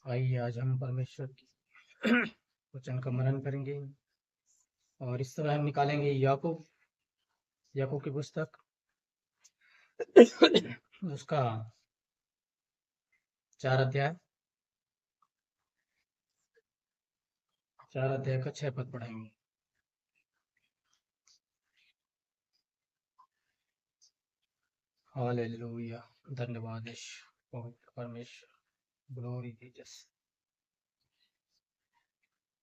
आइए आज हम परमेश्वर की वचन का मनन करेंगे और इस समय हम निकालेंगे याकूब की पुस्तक उसका 4 अध्याय का 6 पद पढ़ेंगे। हालेलुया, धन्यवाद यीशु, पवित्र परमेश्वर, ग्लोरी जीसस।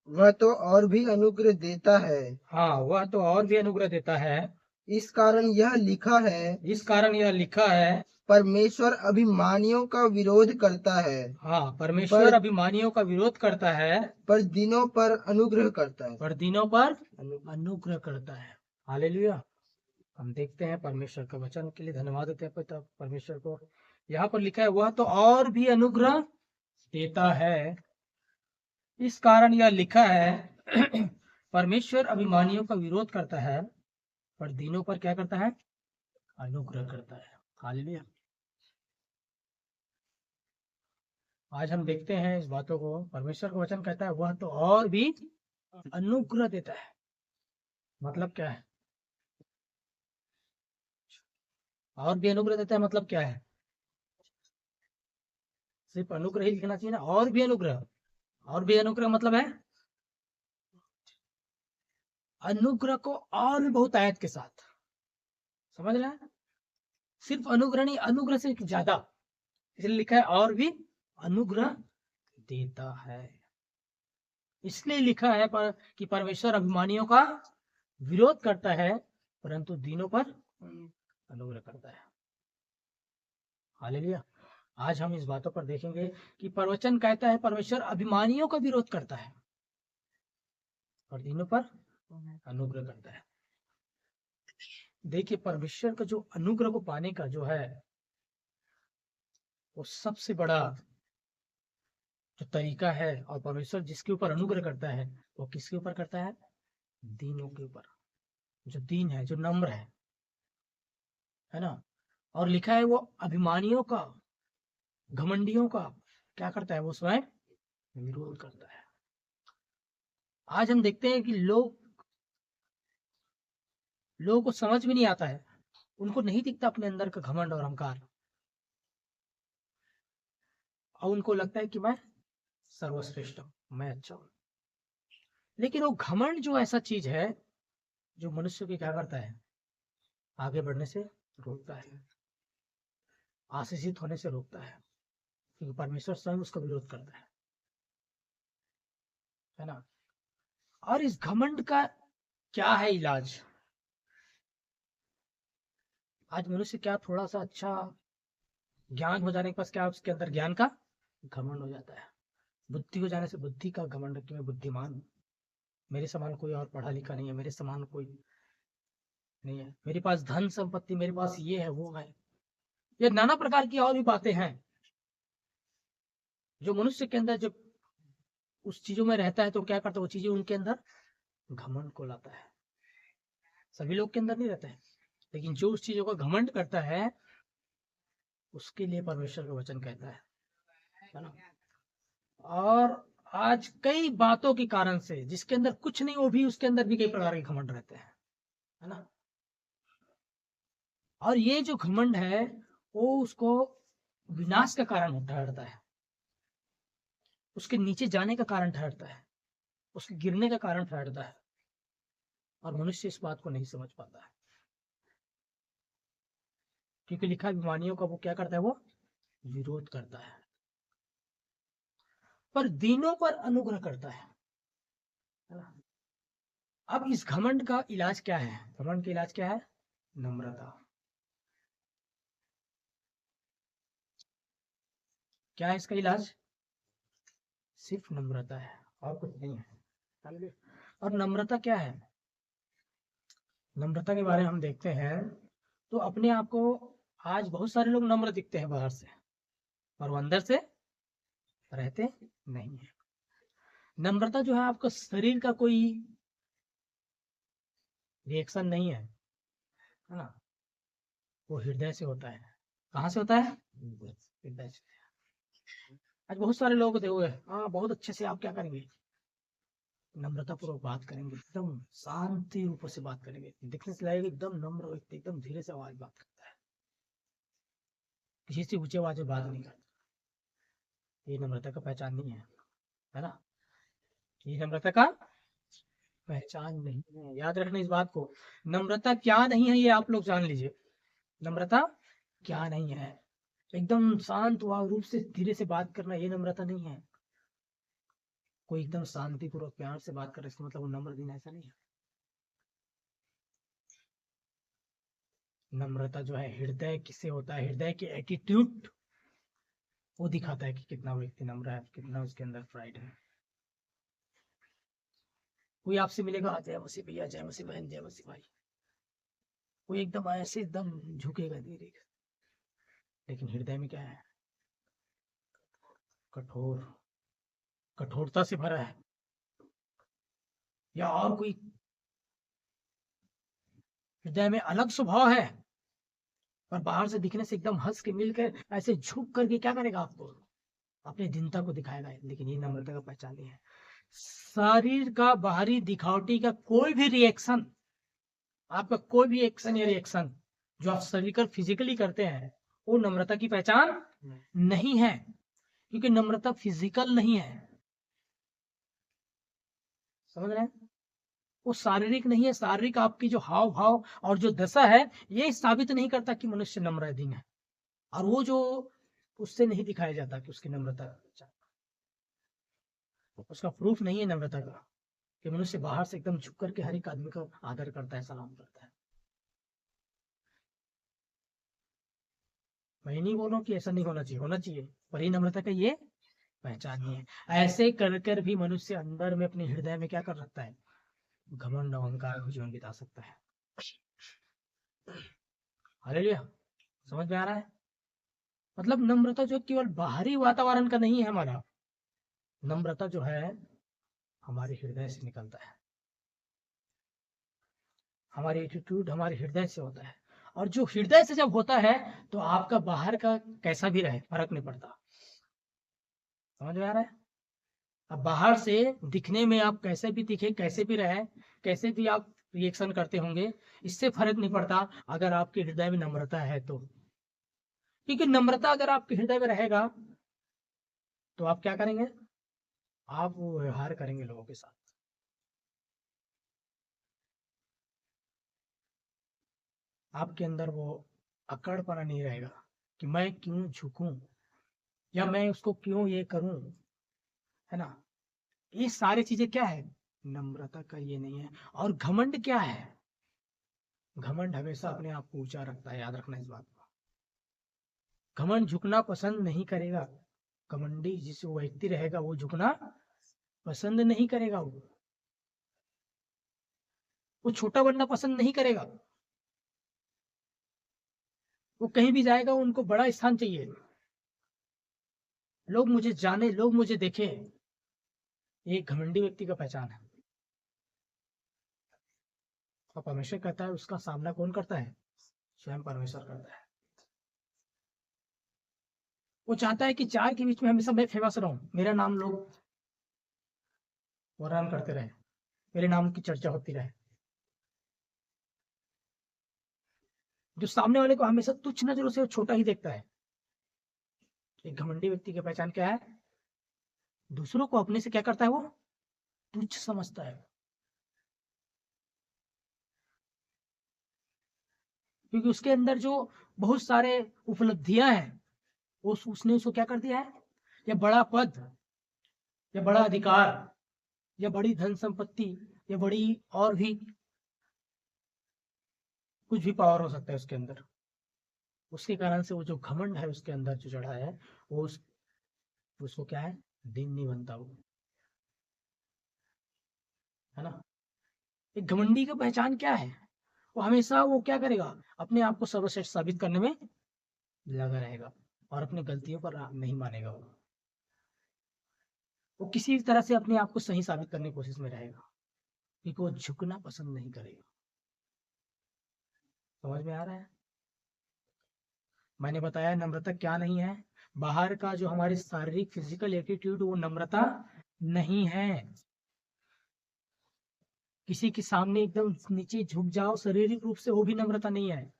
वह तो और भी अनुग्रह देता है। हाँ, वह तो और भी अनुग्रह देता है। इस कारण यह लिखा है, परमेश्वर अभिमानियों का विरोध करता है। हाँ, परमेश्वर पर अभिमानियों का विरोध करता है, पर दिनों पर अनुग्रह करता है। पर दिनों पर अनुग्रह करता है। हालेलुया। हम देखते हैं परमेश्वर के वचन के लिए धन्यवाद देते हैं पिता परमेश्वर को। यहाँ पर लिखा है वह तो और भी अनुग्रह देता है। इस कारण यह लिखा है परमेश्वर अभिमानियों का विरोध करता है, पर दीनों पर क्या करता है? अनुग्रह करता है। हालेलुया। आज हम देखते हैं इस बातों को। परमेश्वर का वचन कहता है वह तो और भी अनुग्रह देता है। मतलब क्या है? और भी अनुग्रह देता है मतलब क्या है? सिर्फ अनुग्रह ही लिखना चाहिए ना, और भी अनुग्रह मतलब है अनुग्रह को और भी बहुत आयत के साथ। समझ रहे हैं? सिर्फ अनुग्रह नहीं, अनुग्रह से ज्यादा, इसलिए लिखा है और भी अनुग्रह देता है। इसलिए लिखा है कि परमेश्वर अभिमानियों का विरोध करता है, परंतु दीनों पर अनुग्रह करता है। हालेलुया। आज हम इस बातों पर देखेंगे कि प्रवचन कहता है परमेश्वर अभिमानियों का विरोध करता है और दीनों पर अनुग्रह करता है। देखिए, परमेश्वर का जो अनुग्रह को पाने का जो है वो सबसे बड़ा जो तरीका है, और परमेश्वर जिसके ऊपर अनुग्रह करता है वो किसके ऊपर करता है? दीनों के ऊपर। जो दीन है, जो नम्र है ना। और लिखा है वो अभिमानियों का, घमंडियों का क्या करता है? वो स्वयं विरोध करता है। आज हम देखते हैं कि लोगों को समझ भी नहीं आता है, उनको नहीं दिखता अपने अंदर का घमंड और अहंकार, और उनको लगता है कि मैं सर्वश्रेष्ठ हूं, मैं अच्छा हूं। लेकिन वो घमंड जो ऐसा चीज है जो मनुष्य को क्या करता है? आगे बढ़ने से रोकता है, आशीषित होने से रोकता है, क्योंकि परमेश्वर स्वयं उसका विरोध करता है ना। और इस घमंड का क्या है इलाज? आज मनुष्य क्या थोड़ा सा अच्छा ज्ञान हो जाने के पास क्या उसके अंदर ज्ञान का घमंड हो जाता है। बुद्धि हो जाने से बुद्धि का घमंड कि मैं बुद्धिमान हूँ, मेरे समान कोई और पढ़ा लिखा नहीं है, मेरे समान कोई नहीं है, मेरे पास धन संपत्ति, मेरे पास ये है वो है, ये नाना प्रकार की और भी बातें हैं जो मनुष्य के अंदर जब उस चीजों में रहता है तो क्या करता है? वो चीजें उनके अंदर घमंड को लाता है। सभी लोग के अंदर नहीं रहता है, लेकिन जो उस चीजों का घमंड करता है उसके लिए परमेश्वर का वचन कहता है ना। और आज कई बातों के कारण से जिसके अंदर कुछ नहीं, वो भी उसके अंदर भी कई प्रकार के घमंड रहते हैं, है ना। और ये जो घमंड है वो उसको विनाश का कारण ठहरता है, उसके नीचे जाने का कारण ठहरता है, उसके गिरने का कारण ठहरता है। और मनुष्य इस बात को नहीं समझ पाता है, क्योंकि लिखा अभिमानियों का वो क्या करता है? वो विरोध करता है, पर दीनों पर अनुग्रह करता है ना। अब इस घमंड का इलाज क्या है? घमंड का इलाज क्या है? नम्रता। क्या है इसका इलाज? सिर्फ नम्रता है, और कुछ नहीं है। और नम्रता क्या है? नम्रता के बारे में हम देखते हैं तो अपने आप को, आज बहुत सारे लोग नम्र दिखते हैं बाहर से, और वो अंदर से रहते नहीं है। नम्रता जो है आपका शरीर का कोई रिएक्शन नहीं है ना, वो हृदय से होता है। कहाँ से होता है? हृदय से। आज बहुत सारे लोग देखोगे, हाँ बहुत अच्छे से आप क्या करेंगे, नम्रता पूर्वक बात करेंगे, एकदम शांति रूप से बात करेंगे, दिखने से लगेगा एकदम नम्र व्यक्ति, एकदम धीरे से आवाज बात करता है, किसी से ऊंचे आवाज में बात नहीं करता। ये नम्रता का पहचान नहीं है ना, ये नम्रता का पहचान नहीं है। याद रखना इस बात को, नम्रता क्या नहीं है ये आप लोग जान लीजिए। नम्रता क्या नहीं है, एकदम शांत रूप से धीरे से बात करना, ये नम्रता नहीं है। कोई एकदम शांतिपूर्वक प्यार से बात करे इसका मतलब वो नम्र दिन, ऐसा नहीं है। नम्रता जो है हृदय किससे होता है, हृदय के एटीट्यूड वो दिखाता है कि कितना व्यक्ति नम्र है, कितना उसके अंदर प्राइड है। कोई आपसे मिलेगा, जय मसीह भैया, जय मसीह बहन, जय मसीह भाई, कोई एकदम ऐसे एकदम झुकेगा धीरे, लेकिन हृदय में क्या है, कठोरता से भरा है। या और कोई हृदय में अलग स्वभाव है, पर बाहर से दिखने से एकदम हंस के मिलकर ऐसे झुक करके क्या करेगा, आपको अपनी दीनता को दिखाएगा, लेकिन ये नम्रता का पहचान नहीं है। शरीर का बाहरी दिखावटी का कोई भी रिएक्शन, आपका कोई भी एक्शन या रिएक्शन जो आप शरीर का फिजिकली करते हैं, वो नम्रता की पहचान नहीं है, क्योंकि नम्रता फिजिकल नहीं है, समझ रहे हैं, वो शारीरिक नहीं है। शारीरिक आपकी जो हाव भाव और जो दशा है, ये साबित नहीं करता कि मनुष्य नम्र दिन है, और वो जो उससे नहीं दिखाया जाता कि उसकी नम्रता, उसका प्रूफ नहीं है नम्रता का कि मनुष्य बाहर से एकदम झुक करके हर एक आदमी का आदर करता है, सलाम करता है। मैं नहीं बोल रहा हूँ कि ऐसा नहीं होना चाहिए, होना चाहिए, पर ये नम्रता का ये पहचान नहीं है। ऐसे कर कर भी मनुष्य अंदर में अपने हृदय में क्या कर सकता है, घमंड अहंकार को जीवन बिता सकता है। हालेलुया, समझ में आ रहा है। मतलब नम्रता जो केवल बाहरी वातावरण का नहीं है, हमारा नम्रता जो है हमारे हृदय से निकलता है, हमारी एटीट्यूड हमारे हृदय से होता है, और जो हृदय से जब होता है तो आपका बाहर का कैसा भी रहे फर्क नहीं पड़ता। समझ में आ रहा है। अब बाहर से दिखने में आप कैसे भी दिखे, कैसे भी रहे, कैसे भी आप रिएक्शन करते होंगे, इससे फर्क नहीं पड़ता अगर आपके हृदय में नम्रता है तो। क्योंकि नम्रता अगर आपके हृदय में रहेगा तो आप क्या करेंगे, आप वो व्यवहार करेंगे लोगों के साथ। आपके अंदर वो अकड़पना नहीं रहेगा कि मैं क्यों झुकूं या मैं उसको क्यों ये करूं, है ना। ये सारी चीजें क्या है, नम्रता का ये नहीं है। और घमंड क्या है, घमंड हमेशा अपने आप को ऊंचा रखता है, याद रखना इस बात को। घमंड झुकना पसंद नहीं करेगा, घमंडी जिस व्यक्ति रहेगा वो झुकना पसंद नहीं करेगा, वो छोटा बनना पसंद नहीं करेगा, वो कहीं भी जाएगा उनको बड़ा स्थान चाहिए, लोग मुझे जाने, लोग मुझे देखें। ये घमंडी व्यक्ति का पहचान है। और परमेश्वर कहता है उसका सामना कौन करता है, स्वयं परमेश्वर करता है। वो चाहता है कि चार के बीच में हमेशा मैं फेमस रहूं, मेरा नाम लोग वरान करते रहे, मेरे नाम की चर्चा होती रहे। जो सामने वाले को हमेशा तुच्छ नजरों से छोटा ही देखता है। एक घमंडी व्यक्ति की पहचान क्या है, दूसरों को अपने से क्या करता है, वो तुच्छ समझता है, क्योंकि उसके अंदर जो बहुत सारे उपलब्धियां हैं, उसने उसको क्या कर दिया है, या बड़ा पद, या बड़ा अधिकार, या बड़ी धन संपत्ति, या बड़ी और भी कुछ भी पावर हो सकता है उसके अंदर। उसके कारण से वो जो घमंड है उसके अंदर जो चढ़ा है, वो उसको क्या है, दिन नहीं बनता वो, है ना। एक घमंडी का पहचान क्या है, वो हमेशा वो क्या करेगा, अपने आप को सर्वश्रेष्ठ साबित करने में लगा रहेगा, और अपनी गलतियों पर नहीं मानेगा वो किसी भी तरह से अपने आप को सही साबित करने की कोशिश में रहेगा, क्योंकि वो झुकना पसंद नहीं करेगा। समझ में आ रहा है। मैंने बताया नम्रता क्या नहीं है, बाहर का जो हमारे शारीरिक फिजिकल एटीट्यूड वो नम्रता नहीं है। किसी के सामने एकदम नीचे झुक जाओ शारीरिक रूप से, वो भी नम्रता नहीं है।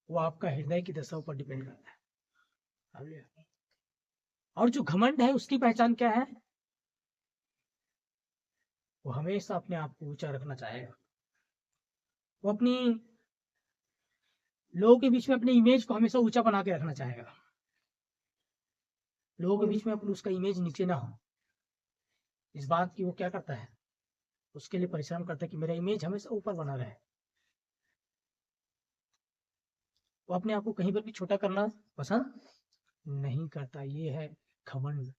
वो आपका हृदय की दशा पर डिपेंड करता है। और जो घमंड है उसकी पहचान क्या है? वो हमेशा अपने आप को ऊंचा रखना चाहेगा। वो अपनी लोगों के बीच में अपनी इमेज को हमेशा ऊंचा बना के रखना चाहेगा। लोगों के बीच में अपनी उसका इमेज नीचे ना हो, इस बात की वो क्या करता है, उसके लिए परिश्रम करता है कि मेरा इमेज हमेशा ऊपर बना रहे। वो अपने आप को कहीं पर भी छोटा करना पसंद नहीं करता। ये है घमंड,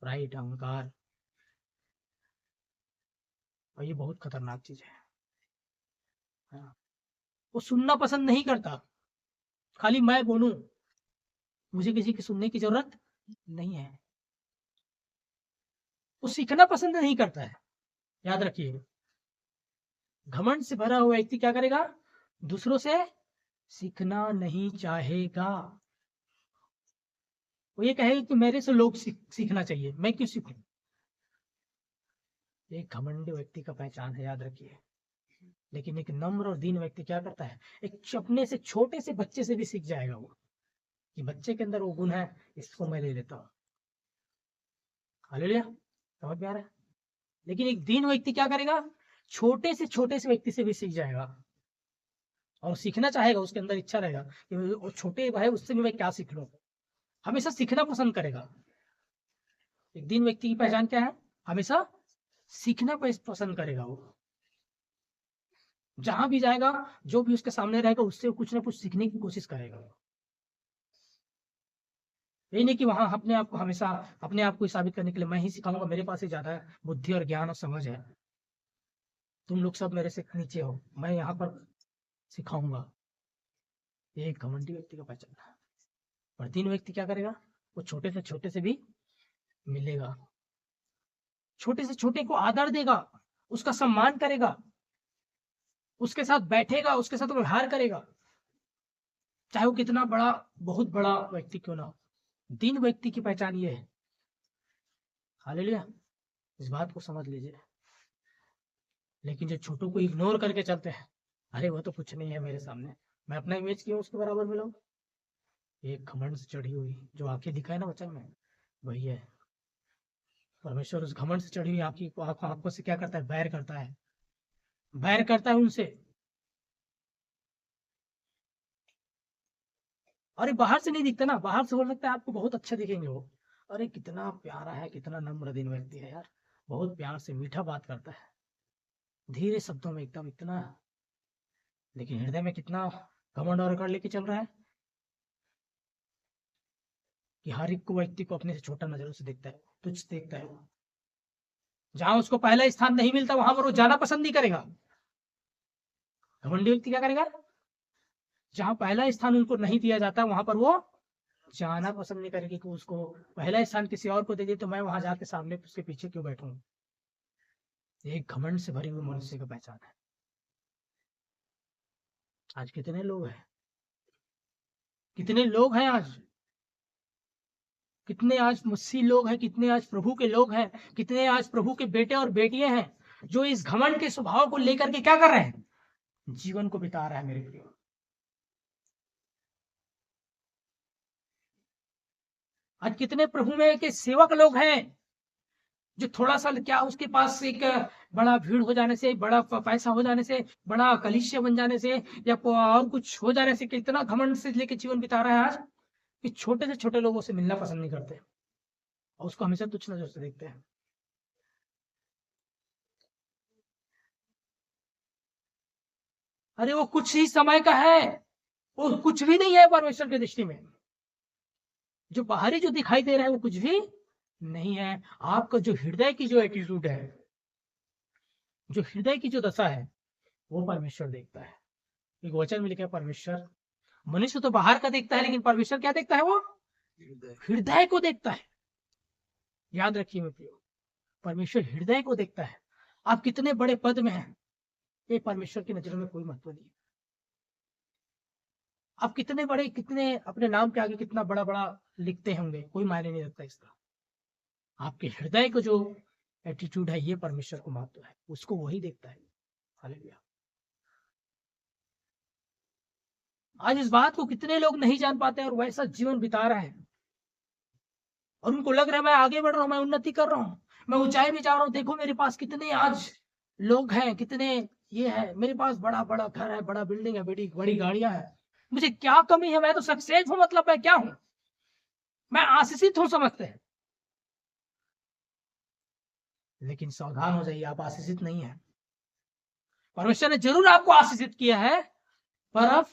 प्राइड, अहंकार। और ये बहुत खतरनाक चीज है। हाँ। वो सुनना पसंद नहीं करता, खाली मैं बोलूं, मुझे किसी की सुनने की जरूरत नहीं है। वो सीखना पसंद नहीं करता है। याद रखिए, घमंड से भरा हुआ व्यक्ति क्या करेगा? दूसरों से सीखना नहीं चाहेगा। वो ये कहेगा कि मेरे से लोग सीखना चाहिए, मैं क्यों सीखूं। एक घमंडी व्यक्ति का पहचान है, याद रखिए। लेकिन एक नम्र और दीन व्यक्ति क्या करता है? एक अपने से छोटे से बच्चे से भी सीख जाएगा वो, कि बच्चे के अंदर वो गुण है, इसको मैं ले लेता हूँ। हालेलुया, समझ में आ रहा है? लेकिन एक दीन व्यक्ति क्या करेगा? छोटे से व्यक्ति से भी सीख जाएगा और सीखना चाहेगा। उसके अंदर इच्छा रहेगा कि वो छोटे भाई उससे भी मैं क्या सीख लूं। हमेशा सीखना पसंद करेगा। एक दीन व्यक्ति की पहचान क्या है? हमेशा सीखना पसंद करेगा। वो जहां भी जाएगा, जो भी उसके सामने रहेगा, उससे कुछ ना कुछ सीखने की कोशिश करेगा। ये नहीं कि वहां अपने आप को हमेशा अपने आप को साबित करने के लिए मैं ही सिखाऊंगा, मेरे पास ही ज्यादा बुद्धि और ज्ञान और समझ है, तुम लोग सब मेरे से नीचे हो, मैं यहाँ पर सिखाऊंगा। ये एक घमंडी व्यक्ति का पहचान है। और दीन व्यक्ति क्या करेगा? वो छोटे से भी मिलेगा, छोटे से छोटे को आदर देगा, उसका सम्मान करेगा, उसके साथ बैठेगा, उसके साथ व्यवहार करेगा, चाहे वो कितना बड़ा, बहुत बड़ा व्यक्ति क्यों ना हो। दीन व्यक्ति की पहचान ये है। हालेलुया, इस बात को समझ लीजिए। लेकिन जो छोटों को इग्नोर करके चलते हैं, अरे वो तो कुछ नहीं है मेरे सामने, मैं अपना इमेज क्यों उसके बराबर मिलाऊं। एक घमंड से चढ़ी हुई जो आंखें दिखाए ना वचन में, वही है परमेश्वर। उस घमंड से चढ़ी हुई आंखों से क्या करता है? बैर करता है, बैर करता है उनसे। अरे बाहर से नहीं दिखता ना, बाहर से हो सकता है आपको बहुत अच्छा दिखेंगे वो, अरे कितना प्यारा है, कितना नम्र दिन व्यक्ति है यार, बहुत प्यार से मीठा बात करता है, धीरे शब्दों में एकदम इतना, लेकिन हृदय में कितना घमंड और अकड़ लेके चल रहा है कि हर एक को व्यक्ति को अपने से छोटा नजरों से देखता है, तुच्छ देखता है। जहां उसको पहला स्थान नहीं मिलता वहां पर वो जाना पसंद नहीं करेगा। घमंडी व्यक्ति क्या करेगा? जहां पहला स्थान उनको नहीं दिया जाता वहां पर वो जाना पसंद नहीं करेगी कि उसको पहला स्थान किसी और को दे दे तो मैं वहां जाके सामने उसके पीछे क्यों बैठूं। एक घमंड से भरी हुई मनुष्य का पहचान है। आज कितने लोग हैं, कितने लोग हैं आज, कितने आज मसीह लोग हैं, कितने आज प्रभु के लोग हैं, कितने आज प्रभु के बेटे और बेटियां हैं जो इस घमंड के स्वभाव को लेकर के क्या कर रहे हैं? जीवन को बिता रहा है मेरे प्रियो। आज कितने प्रभु में के सेवक लोग हैं जो थोड़ा सा क्या उसके पास एक बड़ा भीड़ हो जाने से, बड़ा पैसा हो जाने से, बड़ा कलीसिया बन जाने से या और कुछ हो जाने से कितना घमंड से लेके जीवन बिता रहा है आज कि छोटे से छोटे लोगों से मिलना पसंद नहीं करते और उसको हमेशा तुच्छ नजर से देखते हैं। अरे वो कुछ ही समय का है, वो कुछ भी नहीं है परमेश्वर की दृष्टि में। जो बाहरी जो दिखाई दे रहा है वो कुछ भी नहीं है। आपका जो हृदय की जो एटीट्यूड है, जो हृदय की जो दशा है, वो परमेश्वर देखता है। एक वचन में लिखा है परमेश्वर, मनुष्य तो बाहर का देखता है लेकिन परमेश्वर क्या देखता है? वो हृदय को देखता है। याद रखिए मेरे, परमेश्वर हृदय को देखता है। आप कितने बड़े पद में हैं, ये परमेश्वर की नजरों में कोई महत्व नहीं। आप कितने बड़े, कितने अपने नाम के आगे कितना बड़ा बड़ा लिखते होंगे, कोई मायने नहीं रखता इसका। आपके हृदय को जो एटीट्यूड है, ये परमेश्वर को महत्व है, उसको वही देखता है। हालेलुया। आज इस बात को कितने लोग नहीं जान पाते और वैसा जीवन बिता रहे हैं, और उनको लग रहा है मैं आगे बढ़ रहा हूं, मैं उन्नति कर रहा हूं, मैं ऊंचाई में जा रहा हूं, देखो मेरे पास कितने आज लोग हैं, कितने ये है, मेरे पास बड़ा बड़ा घर है, बड़ा बिल्डिंग है, बड़ी बड़ी गाड़ियां हैं, मुझे क्या कमी है, मैं तो सक्सेस हूं, मतलब मैं क्या हूं, मैं आशीषित हूं समझते हैं। लेकिन सावधान हो जाइए, आप आशीषित नहीं है। परमेश्वर ने जरूर आपको आशीषित किया है, पर अब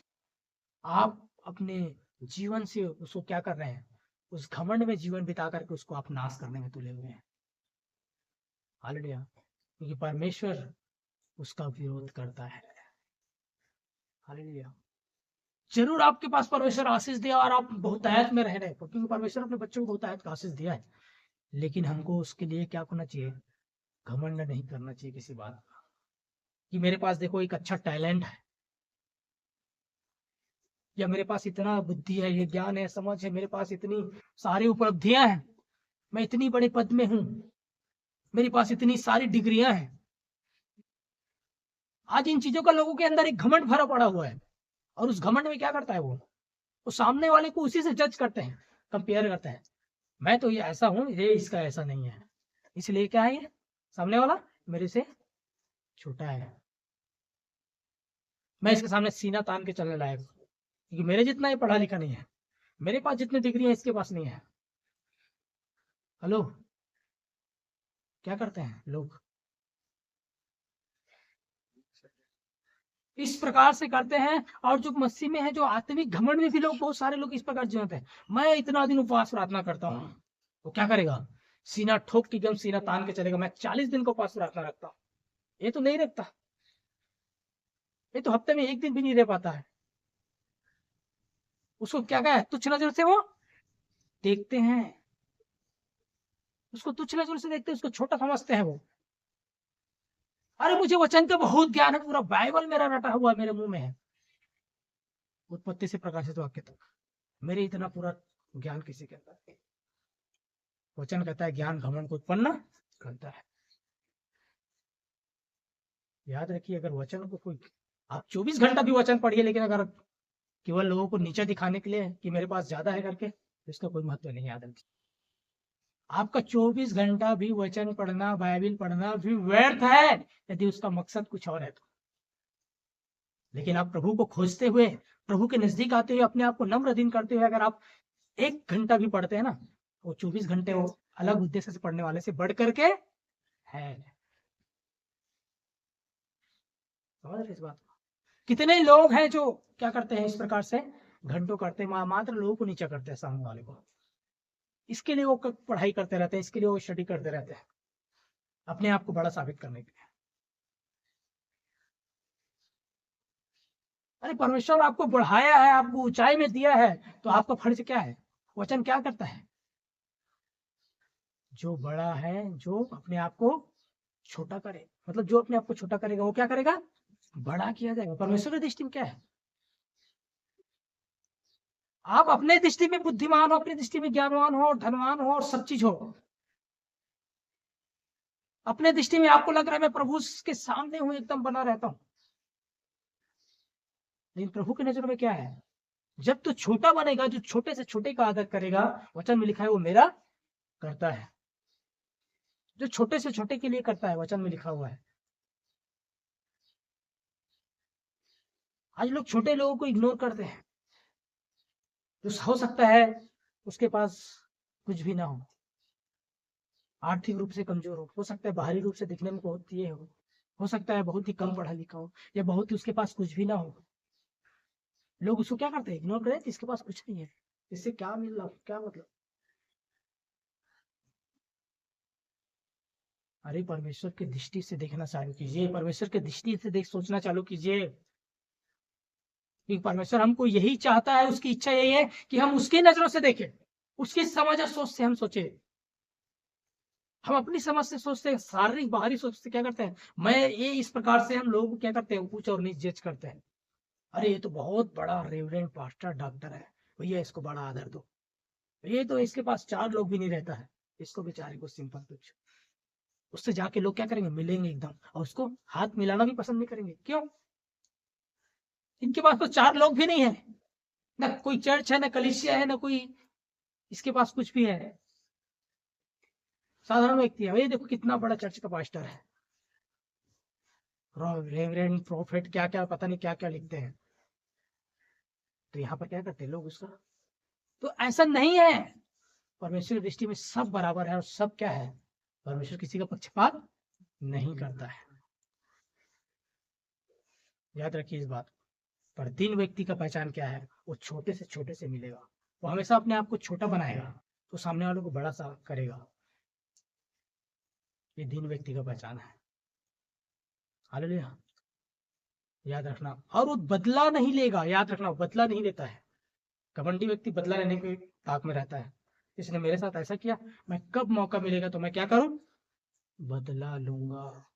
आप अपने जीवन से उसको क्या कर रहे हैं, उस घमंड में जीवन बिता करके उसको आप नाश करने में तुले हुए हैं। हालेलुया। क्योंकि परमेश्वर उसका विरोध करता है। हालेलुया। जरूर आपके पास परमेश्वर आशीष दिया और आप बहुतायत में रह रहे हैं, क्योंकि परमेश्वर अपने बच्चों को बहुतायत का आशीष दिया है, लेकिन हमको उसके लिए क्या करना चाहिए, घमंड नहीं करना चाहिए किसी बात का, कि मेरे पास देखो एक अच्छा टैलेंट है, या मेरे पास इतना बुद्धि है, ये ज्ञान है, समझ है, मेरे पास इतनी सारी उपलब्धियां हैं, मैं इतनी बड़े पद में हूं, मेरे पास इतनी सारी डिग्रियां हैं। आज इन चीजों का लोगों के अंदर एक घमंड भरा पड़ा हुआ है, और उस घमंड में क्या करता है वो सामने वाले को उसी से जज करते हैं, कंपेयर करते हैं, मैं तो ये ऐसा हूं, ये इसका ऐसा नहीं है, इसलिए क्या है, ये सामने वाला मेरे से छोटा है, मैं इसके सामने सीना तान के चलने लायक, क्योंकि मेरे जितना ही पढ़ा लिखा नहीं है, मेरे पास जितनी डिग्री है इसके पास नहीं है। हेलो, क्या करते हैं लोग, इस प्रकार से करते हैं। और जो मसीह में है, जो आत्मिक घमंड में भी लोग, बहुत सारे लोग इस प्रकार जीते हैं, मैं इतना दिन उपवास प्रार्थना करता हूँ, तो क्या करेगा, सीना ठोक के एकदम सीना तान के चलेगा, मैं 40 दिन का उपवास प्रार्थना रखता हूँ, ये तो नहीं रखता, ये तो हफ्ते में एक दिन भी नहीं रह पाता है। उसको क्या है, तुच्छ नजर से वो देखते हैं, उसको तुच्छ नजर से देखते हैं, उसको छोटा समझते हैं वो। अरे मुझे वचन का बहुत ज्ञान है, पूरा बाइबल मेरा रटा हुआ मेरे मुंह में है, उत्पत्ति से प्रकाशित वाक्य तक मेरे इतना पूरा ज्ञान किसी के अंदर नहीं। वचन कहता है ज्ञान घमंड को उत्पन्न करता है। याद रखिए, अगर वचन को कोई, आप 24 घंटा भी वचन पढ़िए, लेकिन अगर केवल लोगों को नीचे दिखाने के लिए कि मेरे पास ज्यादा है करके, तो इसका कोई महत्व नहीं। याद रखिए, आपका 24 घंटा भी वचन पढ़ना, बाइबल पढ़ना भी व्यर्थ है, यदि उसका मकसद कुछ और है तो। लेकिन आप प्रभु को खोजते हुए, प्रभु के नजदीक आते हुए, अपने आप को नम्र दिन करते हुए, अगर आप 1 घंटा भी पढ़ते हैं ना, वो 24 घंटे वो अलग उद्देश्य से पढ़ने वाले से बढ़ करके है। समझ रहे इस बात को? कितने लोग हैं जो क्या करते हैं, इस प्रकार से घंटों करते हैं, मात्र लोगों को नीचा करते हैं, सामने वाले को। इसके लिए वो पढ़ाई करते रहते हैं, इसके लिए वो स्टडी करते रहते हैं, अपने आप को बड़ा साबित करने के लिए। अरे परमेश्वर आपको बढ़ाया है, आपको ऊंचाई में दिया है, तो आपका फर्ज क्या है, वचन क्या करता है, जो बड़ा है, जो अपने आप को छोटा करे, मतलब जो अपने आप को छोटा करेगा वो क्या करेगा, बड़ा किया जाएगा। परमेश्वर की दृष्टि में क्या है, आप अपने दृष्टि में बुद्धिमान हो, अपनी दृष्टि में ज्ञानवान हो, धनवान हो, और सब चीज हो, अपने दृष्टि में आपको लग रहा है मैं प्रभु के सामने हूं, एकदम बना रहता हूं, लेकिन प्रभु की नजर में क्या है, जब तू छोटा बनेगा, जो छोटे से छोटे का आदर करेगा, वचन में लिखा है वो मेरा करता है, जो छोटे से छोटे के लिए करता है, वचन में लिखा हुआ है। आज लोग छोटे लोगों को इग्नोर करते हैं, जो हो सकता है उसके पास कुछ भी ना हो, आर्थिक रूप से कमजोर हो सकता है बाहरी रूप से दिखने में बहुत ये हो सकता है बहुत ही कम पढ़ा लिखा हो, या बहुत ही उसके पास कुछ भी ना हो, लोग उसको क्या करते हैं, इग्नोर करें, इसके पास कुछ नहीं है, इससे क्या मिल रहा, क्या मतलब। अरे परमेश्वर की दृष्टि से देखना चालू कीजिए, परमेश्वर की दृष्टि से देख सोचना चालू कीजिए, क्योंकि परमेश्वर हमको यही चाहता है, उसकी इच्छा यही है कि हम उसकी नजरों से देखें, उसकी समझ और सोच से हम सोचे। हम अपनी समझ से सोचते हैं, शारीरिक बाहरी सोच से क्या करते हैं, मैं ये इस प्रकार से हम लोग क्या करते हैं, ऊंच और नीच जज करते हैं। अरे ये तो बहुत बड़ा रेवरेंड पास्टर डॉक्टर है, भैया इसको बड़ा आदर दो, ये तो इसके पास 4 लोग भी नहीं रहता है, इसको बेचारे को सिंपल कुछ। उससे जाके लोग क्या करेंगे, मिलेंगे एकदम, और उसको हाथ मिलाना भी पसंद नहीं करेंगे। क्यों? इनके पास तो 4 लोग भी नहीं है, ना कोई चर्च है, ना कलीसिया है, ना कोई इसके पास कुछ भी है, साधारण व्यक्ति है। ये देखो कितना बड़ा चर्च का पास्टर है, रेवरेंड प्रॉफिट क्या क्या पता नहीं क्या क्या लिखते हैं। तो यहाँ पर क्या करते हैं लोग उसका, तो ऐसा नहीं है। परमेश्वर की दृष्टि में सब बराबर है, और सब क्या है, परमेश्वर किसी का पक्षपात नहीं करता है। याद रखिए इस बात। पर दीन व्यक्ति का पहचान क्या है, वो छोटे से मिलेगा, वो हमेशा अपने आप को छोटा बनाएगा तो सामने वालों को बड़ा सा करेगा। ये दीन व्यक्ति का पहचान है। हालेलुया। याद रखना, और वो बदला नहीं लेगा, याद रखना, बदला नहीं लेता है। घमंडी व्यक्ति बदला लेने के ताक में रहता है, इसने मेरे साथ ऐसा किया, मैं कब मौका मिलेगा तो मैं क्या करूं, बदला लूंगा।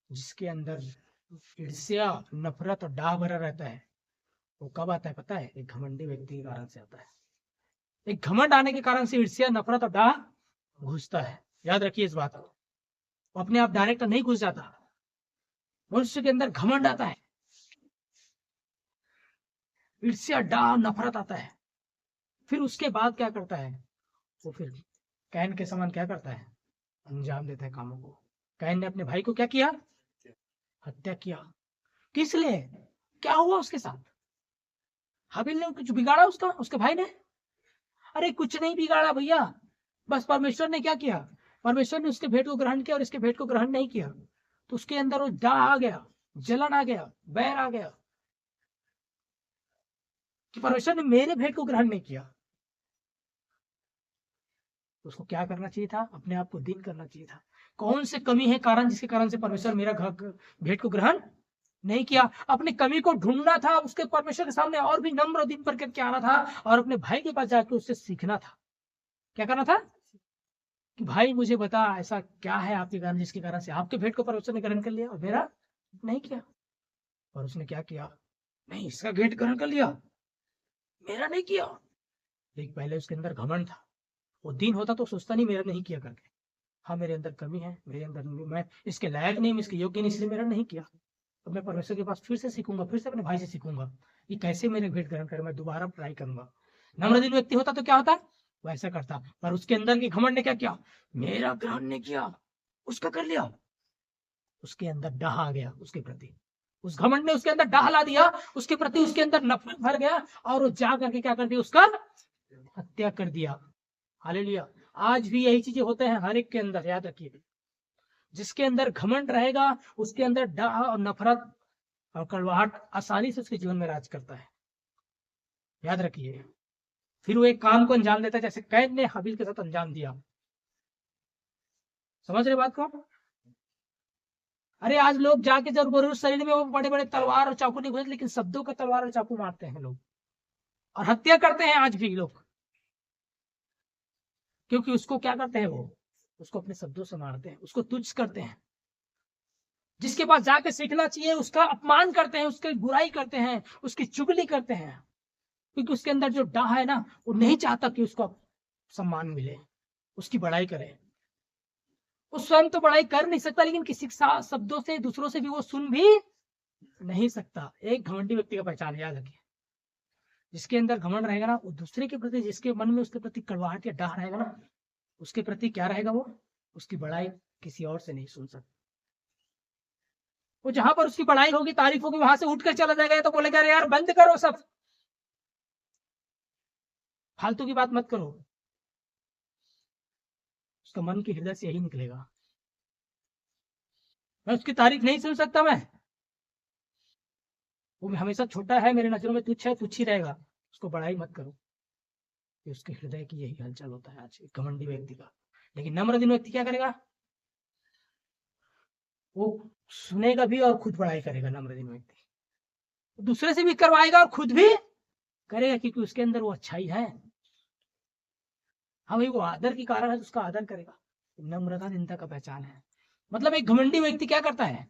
जिसके अंदर ईर्ष्या, नफरत और डाह भरा रहता है, वो कब आता है पता है, एक घमंडी व्यक्ति के कारण से आता है। एक घमंड आने के कारण से ईर्ष्या, नफरत और डाह घुसता है। याद रखिए इस बात को। वो अपने आप डायरेक्ट नहीं घुस जाता, मनुष्य के अंदर घमंड आता है, ईर्ष्या, डाह, नफरत आता है। फिर उसके बाद क्या करता है वो, फिर कैन के समान क्या करता है, अंजाम देता है कामों को। कैन ने अपने भाई को क्या किया, हत्या किया। किस लिए, क्या हुआ उसके साथ, हाबिल ने कुछ बिगाड़ा उसका, उसके भाई ने? अरे कुछ नहीं बिगाड़ा भैया, बस परमेश्वर ने क्या किया, परमेश्वर ने उसके भेंट को ग्रहण किया और इसके भेंट को ग्रहण नहीं किया, तो उसके अंदर वो डाह आ गया, जलन आ गया, बैर आ गया कि परमेश्वर ने मेरे भेंट को ग्रहण नहीं किया। तो उसको क्या करना चाहिए था, अपने आप को दीन करना चाहिए था। कौन से कमी है कारण जिसके कारण से परमेश्वर मेरा भेंट को ग्रहण नहीं किया, अपनी कमी को ढूंढना था, उसके परमेश्वर के सामने और भी नम्र दिन पर करके आना था, और अपने भाई के पास जाकर उससे सीखना था। क्या करना था कि भाई मुझे बता ऐसा क्या है आपके कारण जिसके कारण से आपके भेंट को परमेश्वर ने ग्रहण कर लिया और मेरा नहीं किया। और उसने क्या किया, नहीं इसका भेंट ग्रहण कर लिया, मेरा नहीं किया। लेकिन पहले उसके अंदर घमंड था, वो दिन होता तो सोचता नहीं मेरा नहीं किया करके, हाँ मेरे अंदर कमी है, मेरे अंदर मैं इसके लायक नहीं, मैं इसके योग्य नहीं, इसलिए मेरा नहीं किया। तो मैं परमेश्वर के पास फिर से सीखूंगा, फिर से अपने भाई से सीखूंगा कि कैसे मेरे भेंट ग्रहण करे, मैं दोबारा ट्राई करूंगा। नम्र दिल व्यक्ति होता तो क्या होता, वैसा करता। पर उसके अंदर की घमंड ने क्या किया, मेरा ग्रहण नहीं किया, उसका कर लिया। उसके अंदर डाह आ गया उसके प्रति, उस घमंड ने उसके अंदर डाह ला दिया उसके प्रति, उसके अंदर नफरत भर गया, और वो जा करके क्या कर दिया, उसका हत्या कर दिया। हालेलुया। आज भी यही चीजें होते हैं हर एक के अंदर, याद रखिए। जिसके अंदर घमंड रहेगा उसके अंदर डाह और नफरत और कड़वाहट आसानी से उसके जीवन में राज करता है। याद रखिए। फिर वो एक काम को अंजाम देता है जैसे कैन ने हाबिल के साथ अंजाम दिया। समझ रहे बात को? अरे आज लोग जाके जरूर शरीर में वो बड़े बड़े तलवार और चाकू नहीं घुसे, लेकिन शब्दों का तलवार और चाकू मारते हैं लोग, और हत्या करते हैं आज भी लोग। क्योंकि उसको क्या करते हैं, वो उसको अपने शब्दों से मारते हैं, उसको तुच्छ करते हैं। जिसके पास जाके सीखना चाहिए उसका अपमान करते हैं, उसकी बुराई करते हैं, उसकी चुगली करते हैं। क्योंकि उसके अंदर जो डाह है ना, वो नहीं चाहता कि उसको सम्मान मिले, उसकी बड़ाई करे। वो स्वयं तो बड़ाई कर नहीं सकता, लेकिन किसी शब्दों से दूसरों से भी वो सुन भी नहीं सकता। एक घमंडी व्यक्ति का पहचान, याद रखिए। जिसके अंदर घमंड रहेगा ना, वो दूसरे के प्रति, जिसके मन में उसके प्रति कड़वाहट या डाह रहेगा ना, उसके प्रति क्या रहेगा, वो उसकी बड़ाई किसी और से नहीं सुन सकता। वो जहां पर उसकी बड़ाई होगी, तारीफ होगी, वहां से उठकर चला जाएगा, तो बोलेगा अरे यार बंद करो सब, फालतू की बात मत करो। उसका मन के हृदय से यही निकलेगा, मैं उसकी तारीफ नहीं सुन सकता, मैं वो हमेशा छोटा है, मेरे नजरों में तुच्छ है, तुच्छ ही रहेगा, उसको बड़ाई मत करो। कि उसके हृदय की यही हलचल होता है आज घमंडी व्यक्ति का। लेकिन नम्र दिल व्यक्ति क्या करेगा, वो सुनेगा भी और खुद बड़ाई करेगा। नम्र दिल व्यक्ति दूसरे से भी करवाएगा और खुद भी करेगा, क्योंकि उसके अंदर वो अच्छाई है। हाँ भाई, वो आदर की कारण है, उसका आदर करेगा। नम्रता दीनता का पहचान है। मतलब एक घमंडी व्यक्ति क्या करता है,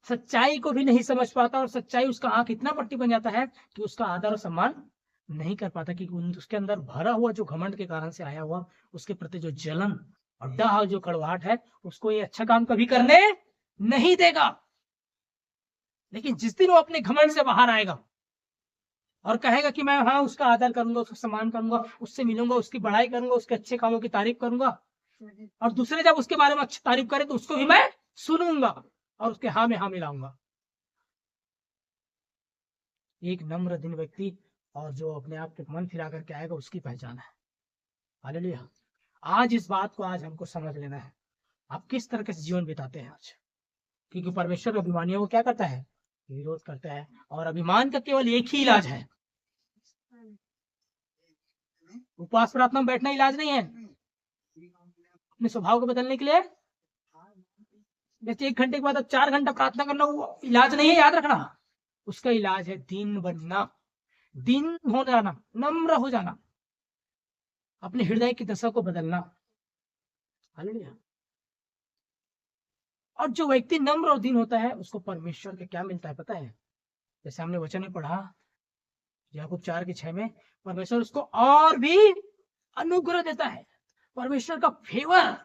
सच्चाई को भी नहीं समझ पाता, और सच्चाई उसका आंख इतना पट्टी बन जाता है कि उसका आदर और सम्मान नहीं कर पाता, क्योंकि उसके अंदर भरा हुआ जो घमंड के कारण से आया हुआ उसके प्रति जो जलन और डाह जो कड़वाहट है, उसको ये अच्छा काम कभी करने नहीं देगा। लेकिन जिस दिन वो अपने घमंड से बाहर आएगा और कहेगा कि मैं हाँ उसका आदर करूंगा, उसका सम्मान करूंगा, उससे मिलूंगा, उसकी बढ़ाई करूंगा, उसके अच्छे कामों की तारीफ करूंगा, और दूसरे जब उसके बारे में अच्छी तारीफ करे तो उसको भी मैं सुनूंगा और उसके हाँ में हाँ मिलाऊंगा। एक नम्र दिन व्यक्ति और जो अपने आप के मन फिरा करके आएगा उसकी पहचान है। हालेलुया। आज इस बात को आज हमको समझ लेना है, आप किस तरह के जीवन बिताते हैं आज, क्योंकि परमेश्वर अभिमानियों को क्या करता है, विरोध करता है, और अभिमान का केवल एक ही इलाज है, उपवास प्रार्थना में बैठना इलाज नहीं है अपने स्वभाव को बदलने के लिए। जैसे 1 घंटे के बाद अब 4 घंटा प्रार्थना करना वो इलाज नहीं है, याद रखना। उसका इलाज है दीन बनना, दीन हो जाना, नम्र हो जाना, अपने हृदय की दशा को बदलना। हालेलुया। और जो व्यक्ति नम्र और दीन होता है उसको परमेश्वर के क्या मिलता है पता है? जैसे हमने वचन में पढ़ा याकूब 4:6 में, परमेश्वर उसको और भी अनुग्रह देता है। परमेश्वर का फेवर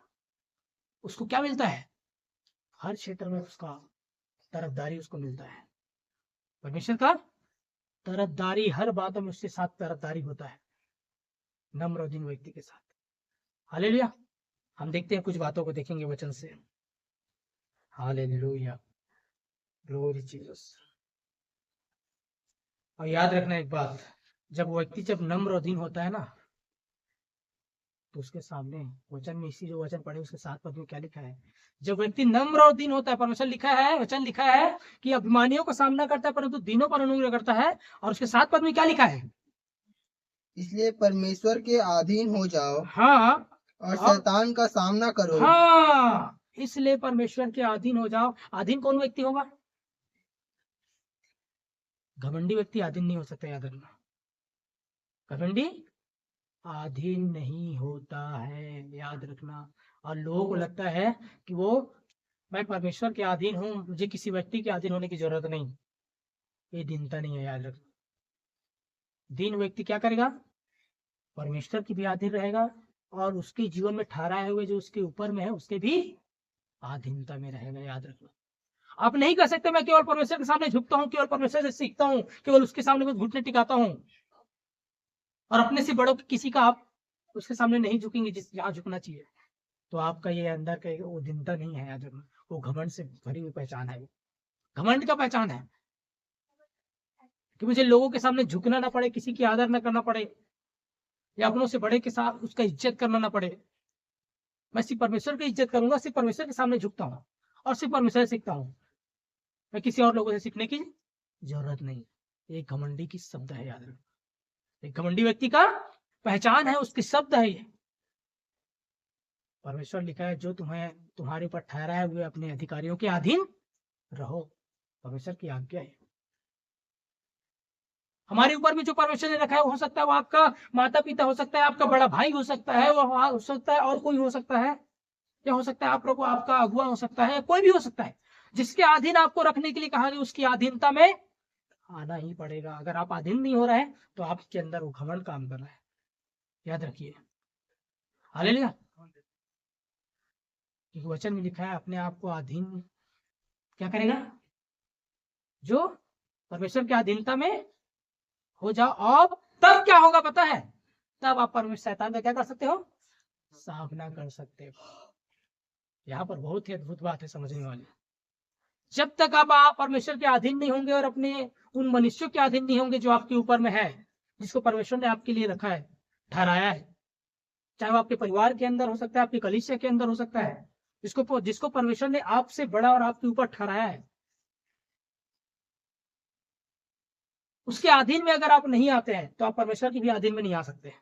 उसको क्या मिलता है? हर क्षेत्र में उसका तरफदारी उसको मिलता है। परमेश्वर का तरफदारी, हर बात में उसके साथ तरफदारी होता है नम्र और दीन व्यक्ति के साथ। हालेलुया। हम देखते हैं कुछ बातों को, देखेंगे वचन से। Hallelujah, glory Jesus. और याद रखना एक बात, जब व्यक्ति जब नम्र और दीन होता है ना, तो उसके सामने वचन में, इसी जो वचन पढ़े उसके 7 पद में क्या लिखा है? जब व्यक्ति नम्र और दीन होता है, परमेश्वर लिखा है, वचन लिखा है कि अभिमानियों का सामना करता है परंतु दीनों पर अनुग्रह करता है। और उसके 7 पद में क्या लिखा है? इसलिए परमेश्वर के अधीन हो जाओ, हाँ, और शैतान का सामना करो। हाँ, इसलिए परमेश्वर के अधीन हो जाओ। अधीन कौन व्यक्ति होगा? घमंडी व्यक्ति अधीन नहीं हो सकता, याद रखना। घमंडी अधीन नहीं होता है, याद रखना। और लोगों को लगता है कि वो, मैं परमेश्वर के अधीन हूं, मुझे किसी व्यक्ति के अधीन होने की जरूरत नहीं। ये दीनता नहीं है, याद रखना। दीन व्यक्ति क्या करेगा? परमेश्वर की भी अधीन रहेगा, और उसके जीवन में ठहराए हुए जो उसके ऊपर में है उसके भी अधीनता में रहेगा, याद रखना। आप नहीं कह सकते मैं केवल परमेश्वर के सामने झुकता हूँ, केवल परमेश्वर से सीखता हूँ, केवल उसके सामने मैं घुटने टिकाता हूँ, और अपने से बड़ों किसी का आप उसके सामने नहीं झुकेंगे जिस जहाँ झुकना चाहिए, तो आपका ये अंदर का वो दीनता नहीं है, याद रखना। वो घमंड से भरी हुई पहचान है, घमंड का पहचान है कि मुझे लोगों के सामने झुकना ना पड़े, किसी की आदर ना करना पड़े, या अपनों से बड़े के साथ उसका इज्जत करना ना पड़े। मैं सिर्फ परमेश्वर की इज्जत करूंगा, सिर्फ परमेश्वर के सामने झुकता हूँ और सिर्फ परमेश्वर से सीखता हूँ। मैं किसी और लोगों से सीखने की जरूरत नहीं। एक घमंडी की शब्द है, याद रखना। एक घमंडी व्यक्ति का पहचान है, उसकी शब्द है ये। परमेश्वर लिखा है जो तुम्हें तुम्हारे ऊपर ठहराए हुए अपने अधिकारियों के अधीन रहो। परमेश्वर की आज्ञा है। हमारे ऊपर में जो परमेश्वर ने रखा है, हो सकता है वो आपका माता पिता हो सकता है, आपका बड़ा भाई हो सकता है, वो हो सकता है और कोई हो सकता है, या हो सकता है आप लोग आपका अगुआ हो सकता है, कोई भी हो सकता है। जिसके अधीन आपको रखने के लिए कहा गया उसकी अधीनता में आना ही पड़ेगा। अगर आप अधीन नहीं हो रहे हैं तो आपके अंदर वो घमंड काम कर रहा है, याद रखिए। हालेलुया। वचन में लिखा है अपने आप को अधीन क्या करेगा? जो परमेश्वर की अधीनता में हो जाओ, और तब क्या होगा पता है? तब आप परमेश्वर शैतान का क्या कर सकते हो? सामना कर सकते हो। यहाँ पर बहुत ही अद्भुत बात है समझने वाली। जब तक आप परमेश्वर के अधीन नहीं होंगे और अपने उन मनुष्यों के अधीन नहीं होंगे जो आपके ऊपर में है, जिसको परमेश्वर ने आपके लिए रखा है, ठहराया है, चाहे वो आपके परिवार के अंदर हो सकता है, आपकी कलीसिया के अंदर हो सकता है, जिसको परमेश्वर ने आपसे बड़ा और आपके ऊपर ठहराया है, उसके अधीन में अगर आप नहीं आते हैं तो आप परमेश्वर के भी अधीन में नहीं आ सकते।